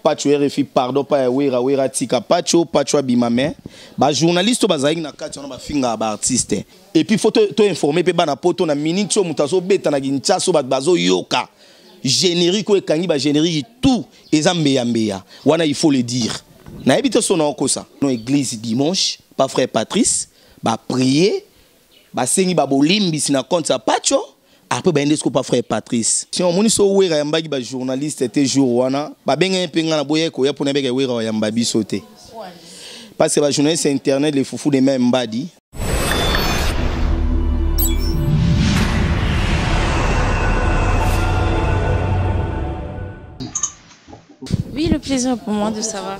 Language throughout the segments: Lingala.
Pacho RFI pardon pa wera tika Pacho bimame ba journaliste bazali na kati na ba finga ba artiste et puis faut te informer pe bana poto na minute so mutazo beta na ginchaso bazo yoka générique ou ekangi ba générique tout ezambeya mbeya wana il faut le dire na ebite so na ko ça no église dimanche pas frère Patrice ba prier ba sengi ba bolimbi sina compte sa Pacho. Après, ben, est-ce que pas frère Patrice? Si on m'a dit que les journalistes étaient jour, ben, ben, pour parce que les journalistes internet, les foufous des mêmes badi. Oui, le plaisir pour moi de savoir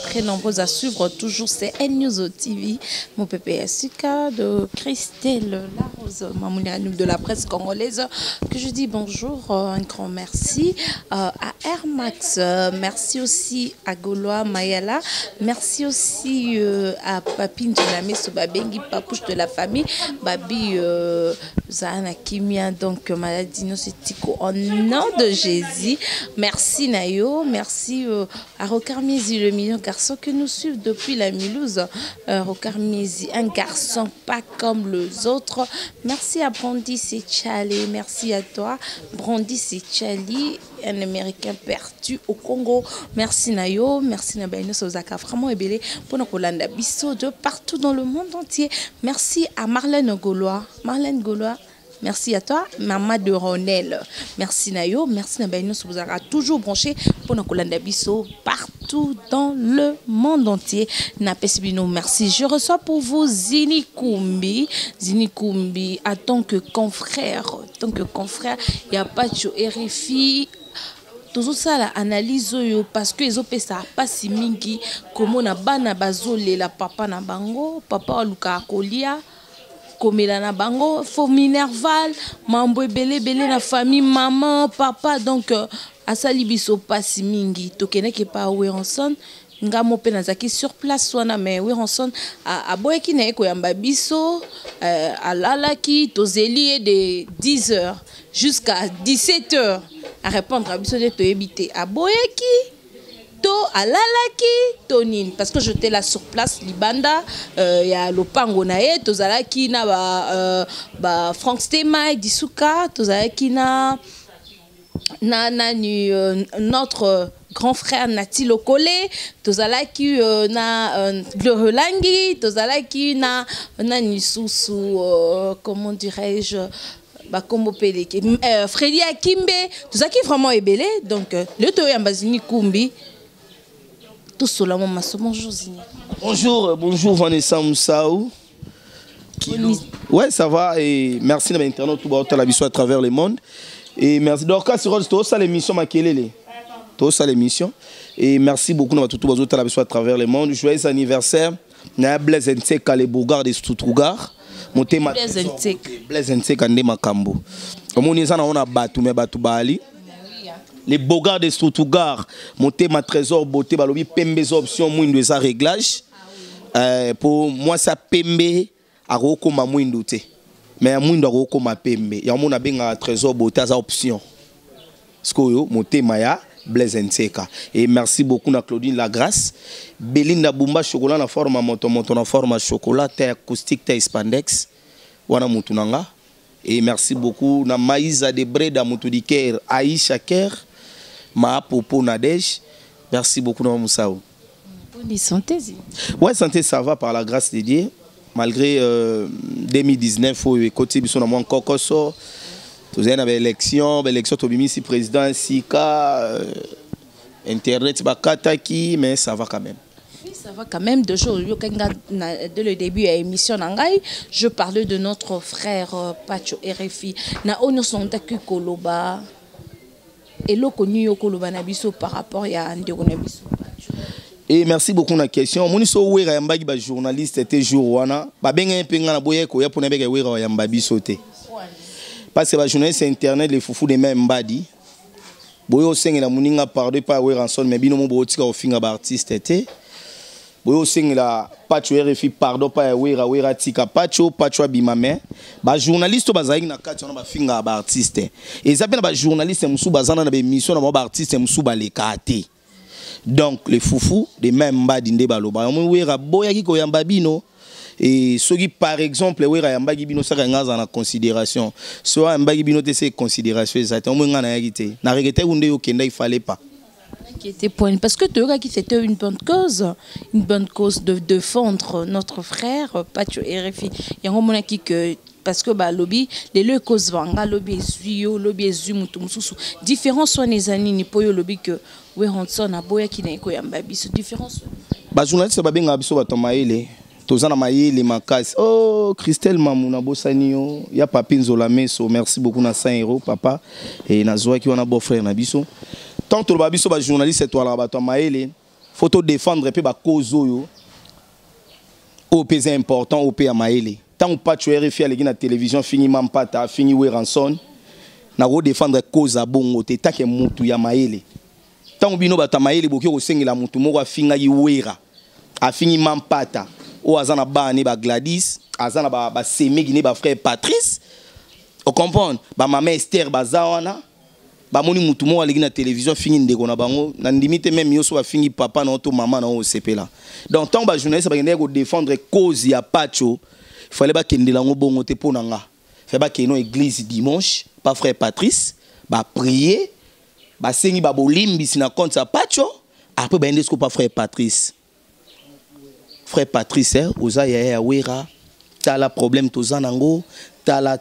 très nombreux à suivre toujours c'est N-News TV, mon PPSUK de Christelle Larose, Mamounia de la presse congolaise, que je dis bonjour, un grand merci à Air Max, merci aussi à Gaulois Mayala, merci aussi à Papine Djiname Sobabengi, papouche de la famille, Babi Zahana Kimia, donc maladie nocético au nom de Jésus, merci Nayo. Merci à Rocarmiezi, le meilleur garçon que nous suivons depuis la Milouse. Rocarmiezi, un garçon pas comme les autres. Merci à Brandy Sechali, merci à toi. Brandy Sechali, un Américain perdu au Congo. Merci Nayo, merci Nabaino Sozaka, vraiment ébélé pour nos Kolanda Bisso de partout dans le monde entier. Merci à Marlène Gaulois. Marlène Gaulois. Merci à toi, Maman de Ronel. Merci Nayo, merci Nabaino Souzara, toujours branché pour nos Kolanda Bisso partout dans le monde entier. Napesbino, merci. Je reçois pour vous Zini Koumbi. Zini Koumbi, en tant que confrère, il n'y a pas de RFI. Tout ça la analyse parce que les opé ça pas si mingi comme on a bana bazole la papa na bango, papa luka kolia. Komela na bango, fo minerval, mambo ebele na famille, maman, papa, donc asali biso pasi mingi, tokene ke pa Weranson, nga mo pe nazaki sur place wana mais Weranson a boyeki na eko yamba biso, alalaki tozeli de 10h jusqu'à 17h à répondre à biso de to ebité a boyeki alalaki tonine parce que j'étais là sur place libanda il y a lopango nae tozalaki na ba Frank Stema Disuka tozalaki na notre grand frère Nati Lokole tozalaki na Glorelangi tozalaki na nisusu comment dirais-je Freddy Akimbe tozalaki vraiment ébélé donc le toyambazini Kumbi. Tout cela, bonjour Zini. Bonjour Vanessa Moussaou. Ouais, ça va et merci de l'internet tout à la à travers le monde. Et merci Dorcas sur tout ça l'émission Makelele. Tout ça l'émission et merci beaucoup de tout à travers le monde. Joyeux anniversaire na Blaise Nseka les bourgard de Stuttgart. Motema Blaise Nseka ndé makambo. Comme on est ça on a battu mais battu bali. Les bogards de Stuttgart, monter ma trésor beauté, balobi pembe option mouindou ça réglage. Pour moi ça pembe à roko ma mouindou te. Mais à mouindou roko ma pembe. Ya mon a benga trésor beauté ça option. Skoyo monter maya Blaise Nseka. Et merci beaucoup na Claudine Lagrasse. Belinda Bumba chocolat na forme moto na forme chocolat te acoustique te spandex. Wana mutunanga. Et merci beaucoup na Maïsa de Breda Moutoudikère Aïcha Ker. Ma Popo Nadej, merci beaucoup Noam Moussaou. Bonne santé. Ouais, santé ça va par la grâce de Dieu. Malgré 2019 où côté biso na moi encore koso. Tous en avait élection to bimisi président Sika internet bakataki mais ça va quand même. Oui, ça va quand même. Dès le début de l'émission, je parlais de notre frère Pacho RFI. Na ono sondaki koloba. Et le connu par rapport à et merci beaucoup de la question. Mon journaliste était jour parce que les journalistes internet les foufous des mêmes badi. Boyo seng la muninga parler pas Weranson mais bino mo botika ofinga ba artiste était. boyo singla pacho RFI pardon pa wera tika pacho bimame ba journaliste bazaki na kati na ba finga ba artiste et ça pe na ba journaliste musu bazana na ba émission na ba artiste musu ba lekate donc les foufous de même ba dinde baloba mo wera boya ki ko yamba bino et ceux qui par exemple wera yamba bino ça ngaza na considération soit yamba bino te c'est considération exactement mo ngana yakite na regete unde yo kenda il fallait pas qui était point parce que Théoga qui c'était une bonne cause de défendre notre frère Pacho RFI il y a un moment qui que parce que bah lobby les causes vanga lobby suyo lobby zumutu mususu différence soit les années ni poyo lobby que we Hanson a boya qui n'est ko yamba biso différence ba journaliste ba benga biso ba tomaele tozana maele makasi oh Christelle Mamuna bosanio ya papi nzola meso merci beaucoup na 100 € papa et na zoa qui on a beau frère na biso tant que le biso ba journaliste toi là ba tomaele photo défendre pe ba cause yo au pays important au pays maele tant ou pas tu RFI à la télévision fini mampata fini weranson na go défendre cause a bongo te take mutu ya maele tant bino bata maele boki ko sengela mutu moko afinga yi wera a fini mampata o azana ba ne ba Gladys azana ba semegi ne ba frère Patrice o comprendre ba maman Esther bazawana ba moni mutu moko aleki na télévision fini ndeko na bango na limite même yo so afingi papa na to maman na o sepela donc tant ba journaliste ba ngene ko défendre cause ya Pacho il fallait pas qu'il ait un bon côté pour nous. Il fallait qu'il y ait une église dimanche, pas frère Patrice, bah prier, bah singing bah bolimbi si na compte ça Pacho. Après bah indesco pas frère Patrice. Frère Patrice, oza ya wera, tala problème toza nango, tala.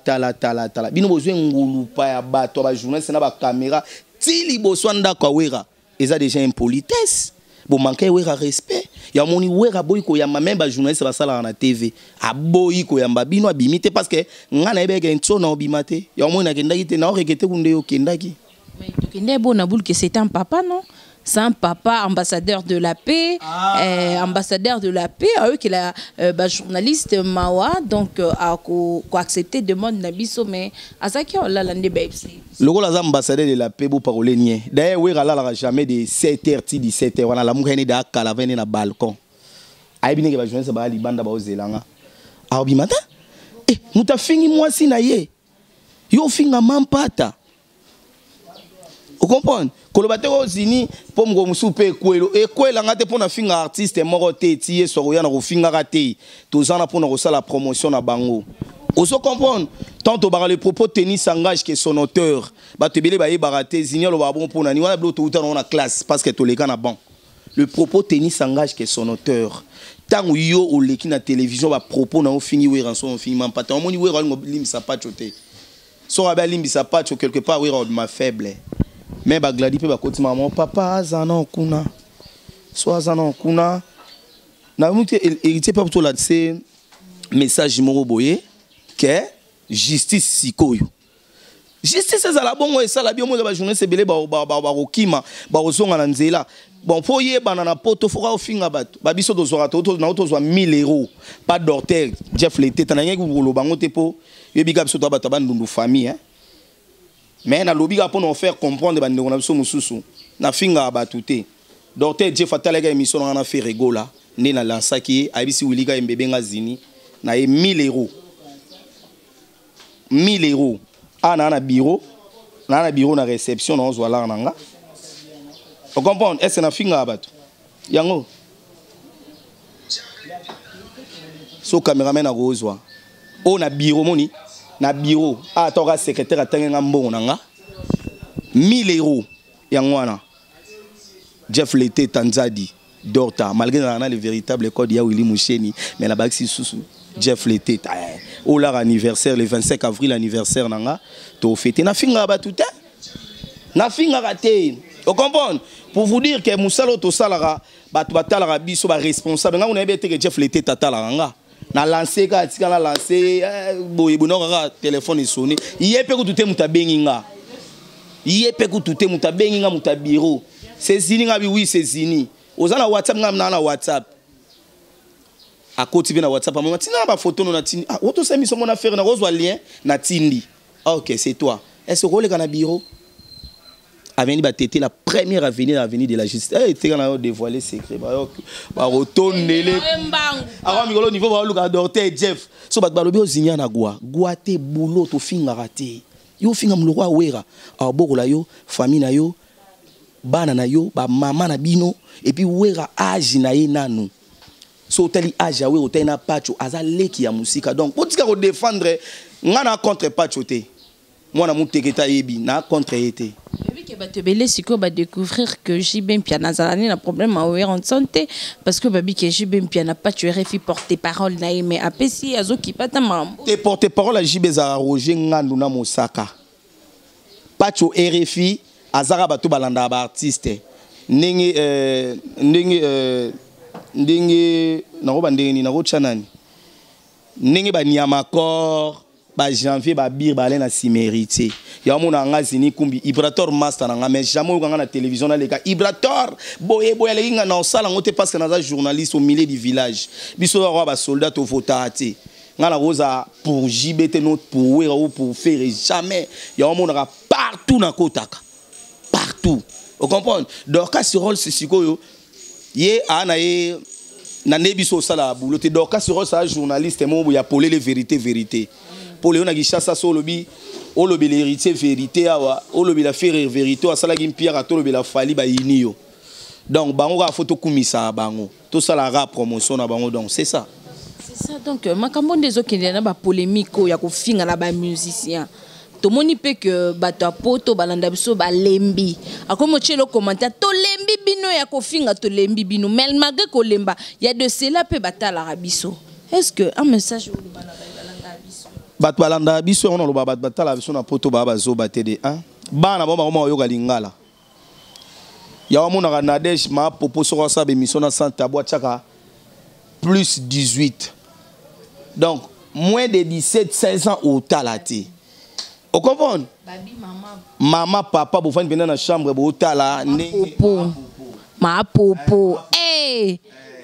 Bino besoin ngulu pa ya bato ba journaliste na ba caméra, tili boswanda kwa wera. Eza déjà impolitesse. Bon manquer wera respect. Ya moni wera boyiko ya même ba journaliste ba sala na TV a boyiko ya mbabino abimite parce que ngana ebeke ntona obimate ya moni na kendaki te na rekete kunde yo kendaki mais to kende bon na boule que c'est un papa non c'est un papa ambassadeur de la paix ambassadeur de la paix eux qui la journaliste Mawa donc a ko accepter demande na biso mais azaki on la lande bepsi le rôle ambassadeur de la paix bo parole nie d'ailleurs wera la jamais de 7h 17h wana la mukene da kala vene na balcon aibine ke ba journaliste ba libanda ba ozelanga a obimata muta fingi mwasi na ye yo finga mampata vous comprenez? Quand le bateau zini pour me souper kwelo et kwela ngate pour na finga artiste moko te tie soroya na finga raté tozana pour na la promotion na bango. Vous comprenez? Tant au bar les propos tennis s'engage que son auteur ba te belé ba ye baraté zini lo ba bon pour na ni wana blo to na classe parce que to les gars na ban. Le propos tennis s'engage que son auteur. Tant yo o leki na télévision ba propos na fini we rançon fini man pas tant moni we ro lim sa pas choté. So ba lim sa pas quelque part we ro ma faible. Mais ba Gladi pe ba koti maman papa azana kuna so azana kuna na muté héritier pas pour là c'est message moko boye que justice sikoyo justice ça la bongo et ça la bien mo ba journée c'est belé ba rokima ba ozonga na nzela bon pour y banana poto fora ofinga bato ba biso dozora to na to zo 1000 € pas d'ortel Jeff Lete tananye ko lo bango te po yebi ka biso to ba ndundu famille hein. Mais na lobby pour nous faire comprendre que nous sommes sous na finga batute docteur Jeff Atalega émission on a fait rigola né na lança qui abisi wiliga mbebe ngazini na 1000 €. 1000 € na bureau na réception on zo la nanga. Vous comprenez est-ce na finga batu yango so cameraman a rozwa on a bureau moni na bureau toka secrétaire atangenga mbongo nanga 1000 € yangwana Jeff Lete Tanzadi Dorta malgré na le véritable code ya Willy Moucheni mais la baxi sous Jeff Lete au leur anniversaire le 25 avril anniversaire nanga to fêter na finga ba tout na finga raté vous comprenez pour vous dire que musalo to salara ba batala biso ba responsable nga on a que Jeff Lete tatala nanga na lancer ka tika na lancer boye bonora téléphone sonné yé pe ko tuté muta benginga yé pe ko tuté muta benginga muta bureau c'est zini nga bi oui c'est zini ozana WhatsApp nga na WhatsApp a côté na WhatsApp moi tina ba photo na tindi auto ça mi so mon affaire na rozwa lien na tindi OK c'est toi est-ce que le kana bureau avenue Batete, la première avenue de la justice. Eh, tu as dévoilé secret. Bah, retourne les. Alors, Migolo, niveau, va le docteur Jeff. So, bah, le bio zigna na gua. Gua te boulot, to finga raté. Yo finga mlora wera. Alors, boko la yo, famille na yo, bana na yo, ba mama na bino, et puis wera âge na ye nanu. So, teli âge ya we, o teli na pacho, aza leki ya musika. Donc, pour tika ko défendre, ngana contre pacho te. Moi, na mouteketa yebi, na contre été. Si on va découvrir que JB Mpiana a un problème en santé parce que babi que JB Mpiana n'a pas tué RFI porte-parole na mais après si azo qui pas ta maman te porte-parole à JB Zara Roger Ngandou na Mosaka pas tu RFI azara bato balanda ba artiste ndenge na roba ndenge na rocha nani ndenge ba Niamakor ba janvier ba bir ba na simérité ya mona ngazini kumbi Ibrator master nga mais jamais nga na télévision na leka Ibrator boye le nga na sala ngote parce que na journaliste au milieu du village biso ba soldat to votati nga na rosa pour JBT not pour ou pour faire jamais ya mona partout na kotaka partout vous comprenez donc sur rôle c'est sikoyo ye ana ye na nebiso sala boulot donc sur rôle ça journaliste mo ya poler les vérité pour les on a gishasa so lobi o lobi l'héritier vérité awa o lobi la faire vérité a sala gimpia to lobi la fali ba inio donc bango ga photo kumisa bango tout ça la rap promotion na bango donc c'est ça donc makambo des autres qui na ba polémique ya ko finga na ba musicien to moni pe que bato poto balanda biso ba lembi akomo chelo commentaire to lembi bino ya ko finga to lembi bino mais malgré ko lemba il y a de cela pe batala rabiso est-ce que un message ou balanda bat balanda biso on lo bat batala biso na poto ba zo batede hein bana bombaoma oyoka lingala ya wa mona Nadej ma popo so sa be mission na Santa Bois chaka plus 18 donc moins de 17 16 ans au talati vous comprenez babi maman papa bo fani venir na chambre bo tala ma popo eh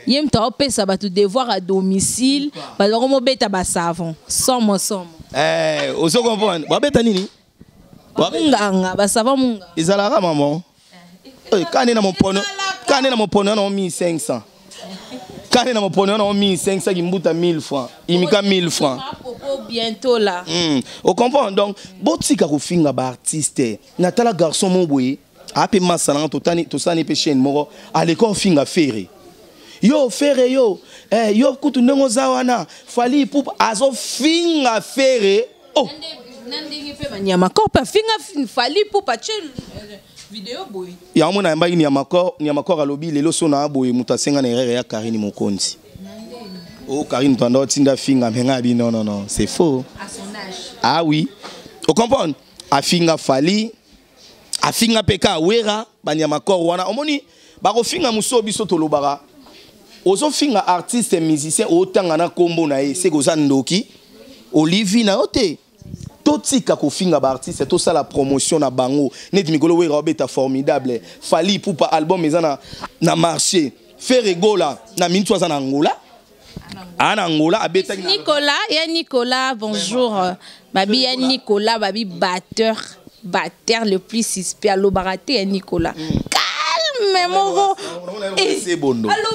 yem ta opesa ba tu devoir à domicile ba ko beta ba savon somo eh ozo comprendre ba beta nini nganga ba savon munga izalaka maman kane na mon pono na 1500 kane na mon pono na 1500 kimbuta 1000 francs imika 1000 francs bientôt là vous comprenez donc botika ko finga ba artiste na tala garçon mon boye ape masala to sani pe chaîne moko à l'école finga ferré yo ferré yo yo kutu ndongo zawana fali poupa azo finga ferré oh nandingi pe banyama kopa finga fali poupa vidéo boy ya mona mba ni Niamakor alobi lelo sona boy mutasenga na erreur ya Karine Mokonzi oh Karine tanda tinda finga menga bi non c'est faux à son âge ah oui vous comprenez a finga fali a finga peka wera ba Niamakor wana omoni ba ko finga muso biso tolobara ozo finga artiste musicien otanga na kombo na ye c'est koza ndoki Olivier na ote totika ko finga ba artiste to ça la promotion na bango net mikolo we robeta formidable fali poupa album ezana na marché faire rigola na mintu za na Angola Angola abeta Nicolas bonjour babi ya Nicolas babi batteur le plus suspect à l'obaraté et Nicolas mais moro c'est bondo allo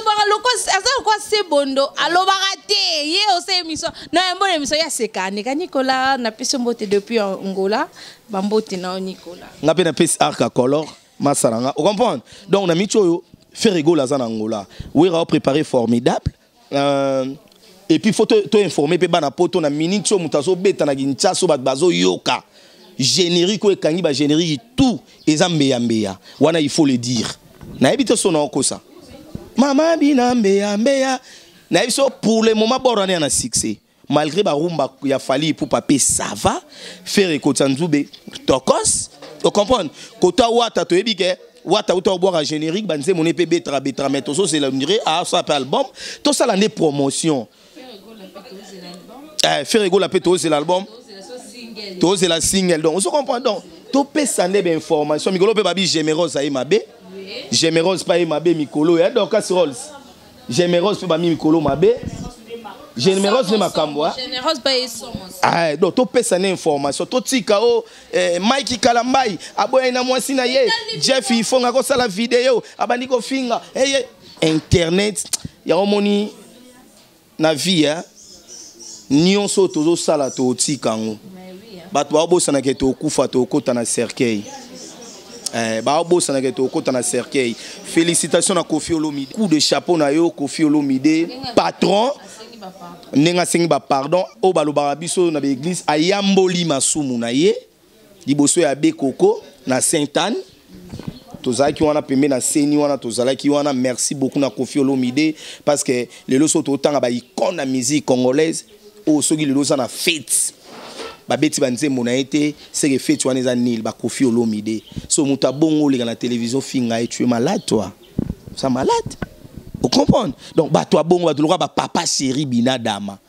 quoi c'est bondo allo baraté ye ose émission non bonne émission ya sekane ka Nicolas na peso mbote depuis Angola bambote na Nicolas ngape na pes arc color masaranga vous comprenez donc na michoyo faire rigoler za na Angola oui ra préparé formidable et puis faut te informer pe bana poto na minute so mutazo beta na Kinshasa bat bazo yoka générique ou kangi ba générique tout ezambeya wana il faut le dire na ebito sona okosa mama bina mbeya na ebiso pour le moment borane na succès malgré ba rumba ya fali pour papier ça va faire ekotanzube tokos tu comprends kota wata to ebike wata uto boire générique banze mon épée betra mais to so c'est la dire ah ça peut album tout ça l'année promotion faire rigolo la péto c'est l'album to c'est la single donc on se comprend donc to pe sande be information mikolo pe babi Gémérose ayi mabe Gémérose pas ayi mabe mikolo ya donc casserole Gémérose pe ba mi mikolo mabe généreuse ne makambo généreuse ba yeso ah donc to pesa na information to tika o Mike Kalambai aboye na mwasi na ye Jeff ifonga ko sala vidéo abandi ko finga internet ya omoni na vie nyonso tozo sala to tika ngo bato ba bosana ke to kufa to kota na cercueil ba bosana ke to kota na cercueil. Félicitations à Kofi Olomide, coup de chapeau na yo Kofi Olomide patron nenga sengi ba pardon o baloba biso na l'église ayamboli masumu na ye liboso ya Bekoko na Sainte-Anne tozaki wana pembe na seni wana tozalaki wana. Merci beaucoup na Kofi Olomide parce que les loso to tanga ba icône na musique congolaise o soki le loso na fête ba beti banze mona été c'est que fête wana za nil ba Kofi Olomide so muta bongo le na télévision finga et tu es malade toi ça malade. Vous comprenez? Donc, toi, bon, papa chéri binadama.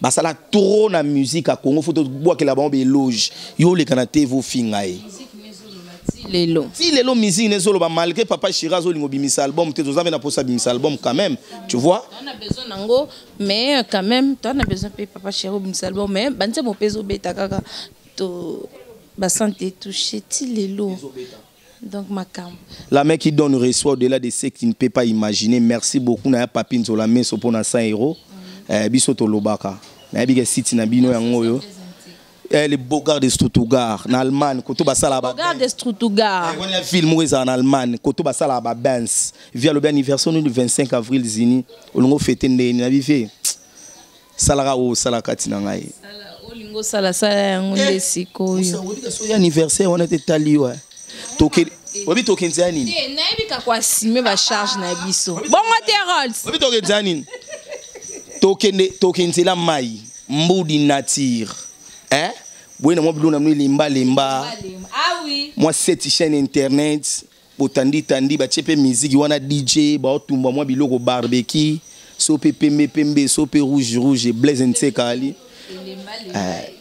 Bah, ça la trop na musique à Congo. Faut boire que la bombe est loge. Yo les canate vos fingae. Si les lots musique n'est solo malgré papa chéri zo lingo bimisa album. T'es aux amis na posa bimisa album quand même. Tu vois? On a besoin d'ango, mais quand même, toi on a besoin de papa chéri bimisa album. Mais banze mo peso beta kaka to ba santé touché ti les lots. Donc, ma cam. La mec qui donne reçoit au-delà de ce qu'il ne peut pas imaginer. Merci beaucoup. Na papine sur la main sur pour 100 €. Bisoto lobaka. Na biga city na bino yango yo. Les Bogarts de Stuttgart en Allemagne. Koto basala ba. Bogarts de Stuttgart. On a film en Allemagne. Koto basala ba dance. Via le anniversaire du 25 avril zini. Olongo fêter ndeni na bife. Salara o salakati na ngai. Olingo sala yango lesiko yo. So anniversaire on était tali ouais. Obi tokenzani na ebika kwa sime ba charge na biso bongo te Rolls obi tokenzani tokenzela mai mbudi nature bwena mo bilona mni limba ah oui moi cette chaîne internet botandi ba chepe musique wana DJ ba otumba moi biloko barbecue sope pembe sope rouge blaze nseka ali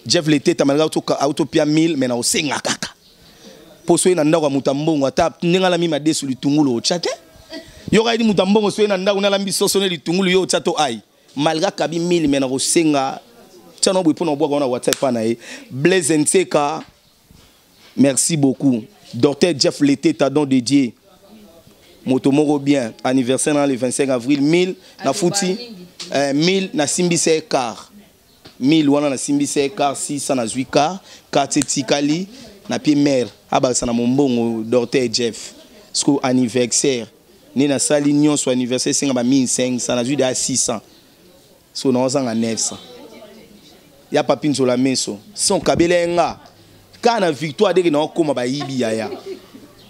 Jeff l'été tamalga autopia 1000 mais na osenga kaka poso ina ndako mutambongo ata ningala mima desu litungulu chate yoka idi mutambongo so ina ndako na lambi soso ne litungulu yo chato ai malga kabi 1000 mena ko senga tano bwi pona bwa na WhatsApp pana e Blaise Nseka. Merci beaucoup docteur Jeff l'été ta don dédié motomoro bien anniversaire le 25 avril 1000 na fouti 1000 na simbise car 1000 wana na simbise car 600 na 8 car 4 tikali na pied mère abasa na mombongo docteur Jeff sco anniversaire ni na sali nyon so anniversaire singa ba 1500 na jude à 600 so na ozanga 900 ya papine sur la meso son kabelenga kana victoire de na okoma ba yibi ya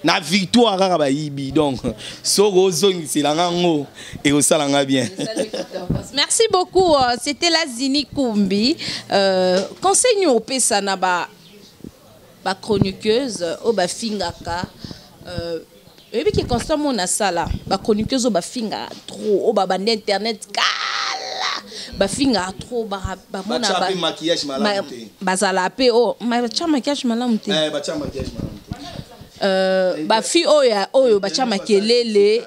na victoire kaka ba yibi donc so rozongi silanga ngo et osalanga bien. Merci beaucoup, c'était la Zini Kumbi conseil au pesa na ba chroniqueuse au ba fingaka et puis qui constamment na sala ba chroniqueuse au ba finga trop au ba bande internet kala ba finga trop ba mona ba maquillage malamu ba zala pe o ma cha maquillage malamu te ba cha maquillage malamu ba fi oyo ba cha makelele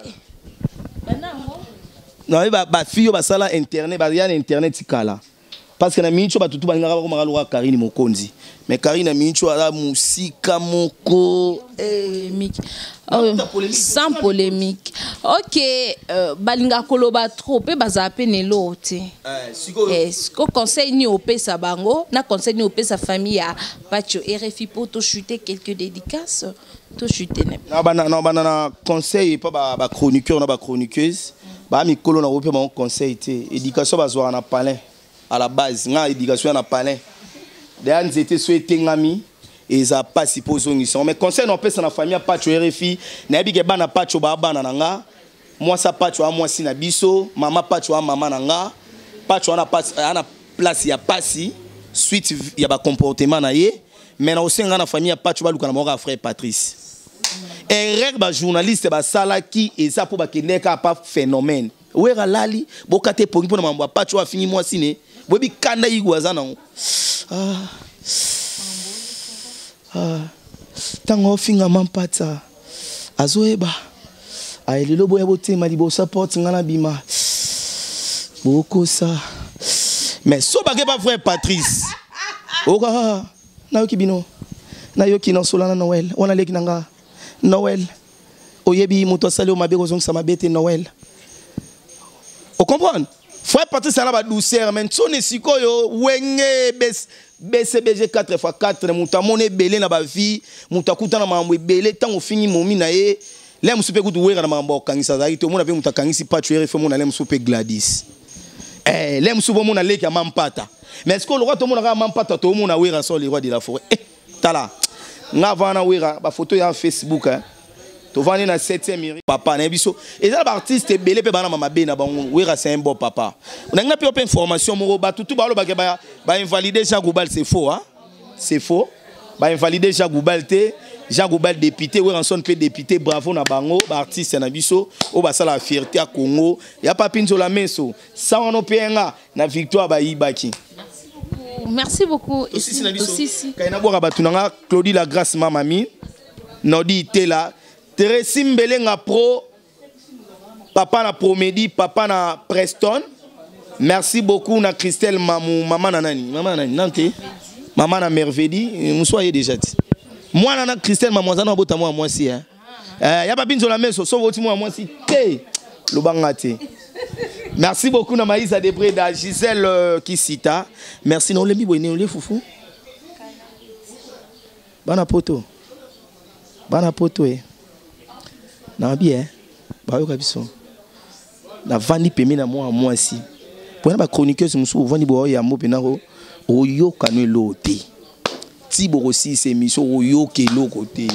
banango non ba fi yo ba sala internet ba ya internet kala parce que na mincho batutu balingaka ko makaloka Karine Mokonzi mais Karine na mincho ala musika moko sans polémique. OK, balinga koloba trop pe bazape nelo te. Siko conseil ni opé sa bango, na conseil ni opé sa famille à Pacho RFI pour to chuter quelques dédicaces, to chuter ne. Na conseil pas ba chroniqueur na ba chroniqueuse, ba mi kolo na opé mon conseil te. Éducation bazwa na palais à la base, na éducation na palais. D'ailleurs nous étions souhaités ngami et ça pas si posons ici. Mais conseil non pesa na famille Pacho RFI, na bige bana Pacho ba bana nanga. Moi ça Pacho a moi si na biso, maman Pacho a maman nanga. Pacho ana place ya pasi suite ya ba comportement na ye. Mais na aussi na famille Pacho ba luka na mon frère Patrice. Erreur ba journaliste ba sala qui et ça pour ba keneka pas phénomène. Wera lali bokate pongi pona mambo Pacho a fini moi si ne. Bobi kanda igwaza na. Tango finga mampata azoeba aelelo boya botema libosa porte ngana bima boko sa Mais so bagé pas frère Patrice. Oka na yoki bino. Na yoki na solana Noël. Wana leki nanga Noël. Oyebi moto sali o mabe ko zonga sama bete Noël. O comprendre? Frère Patrice a la douceur mais son sikoyo wenge BCBG 4x4 muta mone belé na ba vie muta kuta na mambo belé tant au fini momi na ye le musupe kutu wera na mambo kangisa za ito mona be muta kangisi patuere fe mona le musupe Gladys le musupe mona leki ya mampata mais est-ce que le roi to mona ka mampata to mona wera sur les rois de la forêt tala nga vana wera ba photo ya Facebook tu vas aller dans 7e mairie papa na biso et ça l'artiste belé pe bana mama be na bango wera c'est un bon papa on a pas information mo ba tout ba lo ba invalider Jean Goubal c'est faux hein c'est faux ba invalider Jean Goubal te Jean Goubal député wera son pe député bravo na bango ba artiste na biso o ba sala fierté à Congo ya pa pinzo la meso ça on openga na victoire ba ibaki. Merci beaucoup aussi kaina boka batunanga Claudie la grâce mamami nodi tela Thérèse Mbelenga Pro, papa na Promedi, papa na Preston. Merci beaucoup na Christelle Mamou, maman na nani, nante, maman na Mervedi, nous soyez déjà dit. Moi na Christelle Mamou zana bota moi si hein. Ya pas binzo la meso, so voti moi si té, lobangate. Merci beaucoup na Maïsa Debreda, Gisèle Kisita. Merci non le mi boné le foufou. Bana poto. Na bien ba yo kabiso na vandi pemi na moi si pour na ba chroniqueuse musu vandi bo ya mo penaro oyo kanu lote ti bo aussi c'est mission oyo ke lokote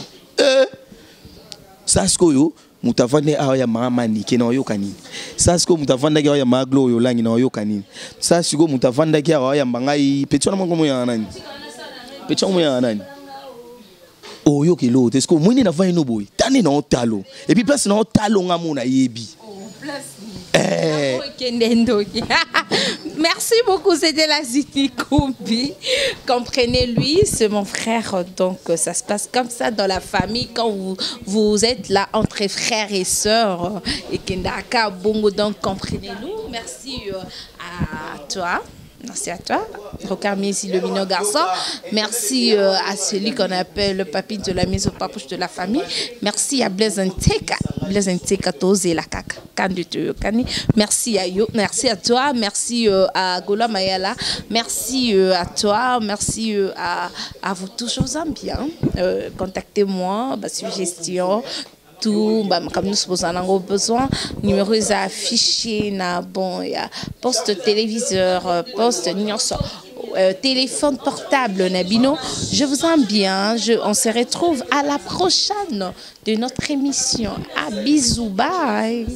ça ce que yo mutavande a ya mama ni ke na oyo kanini ça ce que mutavanda ya maglo yo langi na oyo kanini ça ce que mutavanda ya mbangai petio na mongo ya nani petio mo ya nani oyo ke l'autre est-ce que moi na va ino boy tane na otalo et puis place na otalo nga mona yebi merci beaucoup, c'était la Ziti Koumbi. Comprenez-lui, c'est mon frère, donc ça se passe comme ça dans la famille quand vous êtes là entre frères et sœurs et Kendaka Bongo, donc comprenez-nous. Merci à toi. Merci à toi, Rocarmi ici le minot garçon. Merci à celui qu'on appelle le papy de la maison, papouche de la famille. Merci à Blaise Nteka Tose la kaka. Merci à yo, merci à toi, merci à Gola Mayala, merci à toi, merci à vous tous aux bien. Contactez-moi, suggestion. Tout comme nous avons besoin numéro est affiché na bon ya poste téléviseur poste téléphone portable nabino je vous aime bien on se retrouve à la prochaine de notre émission à bisous bye.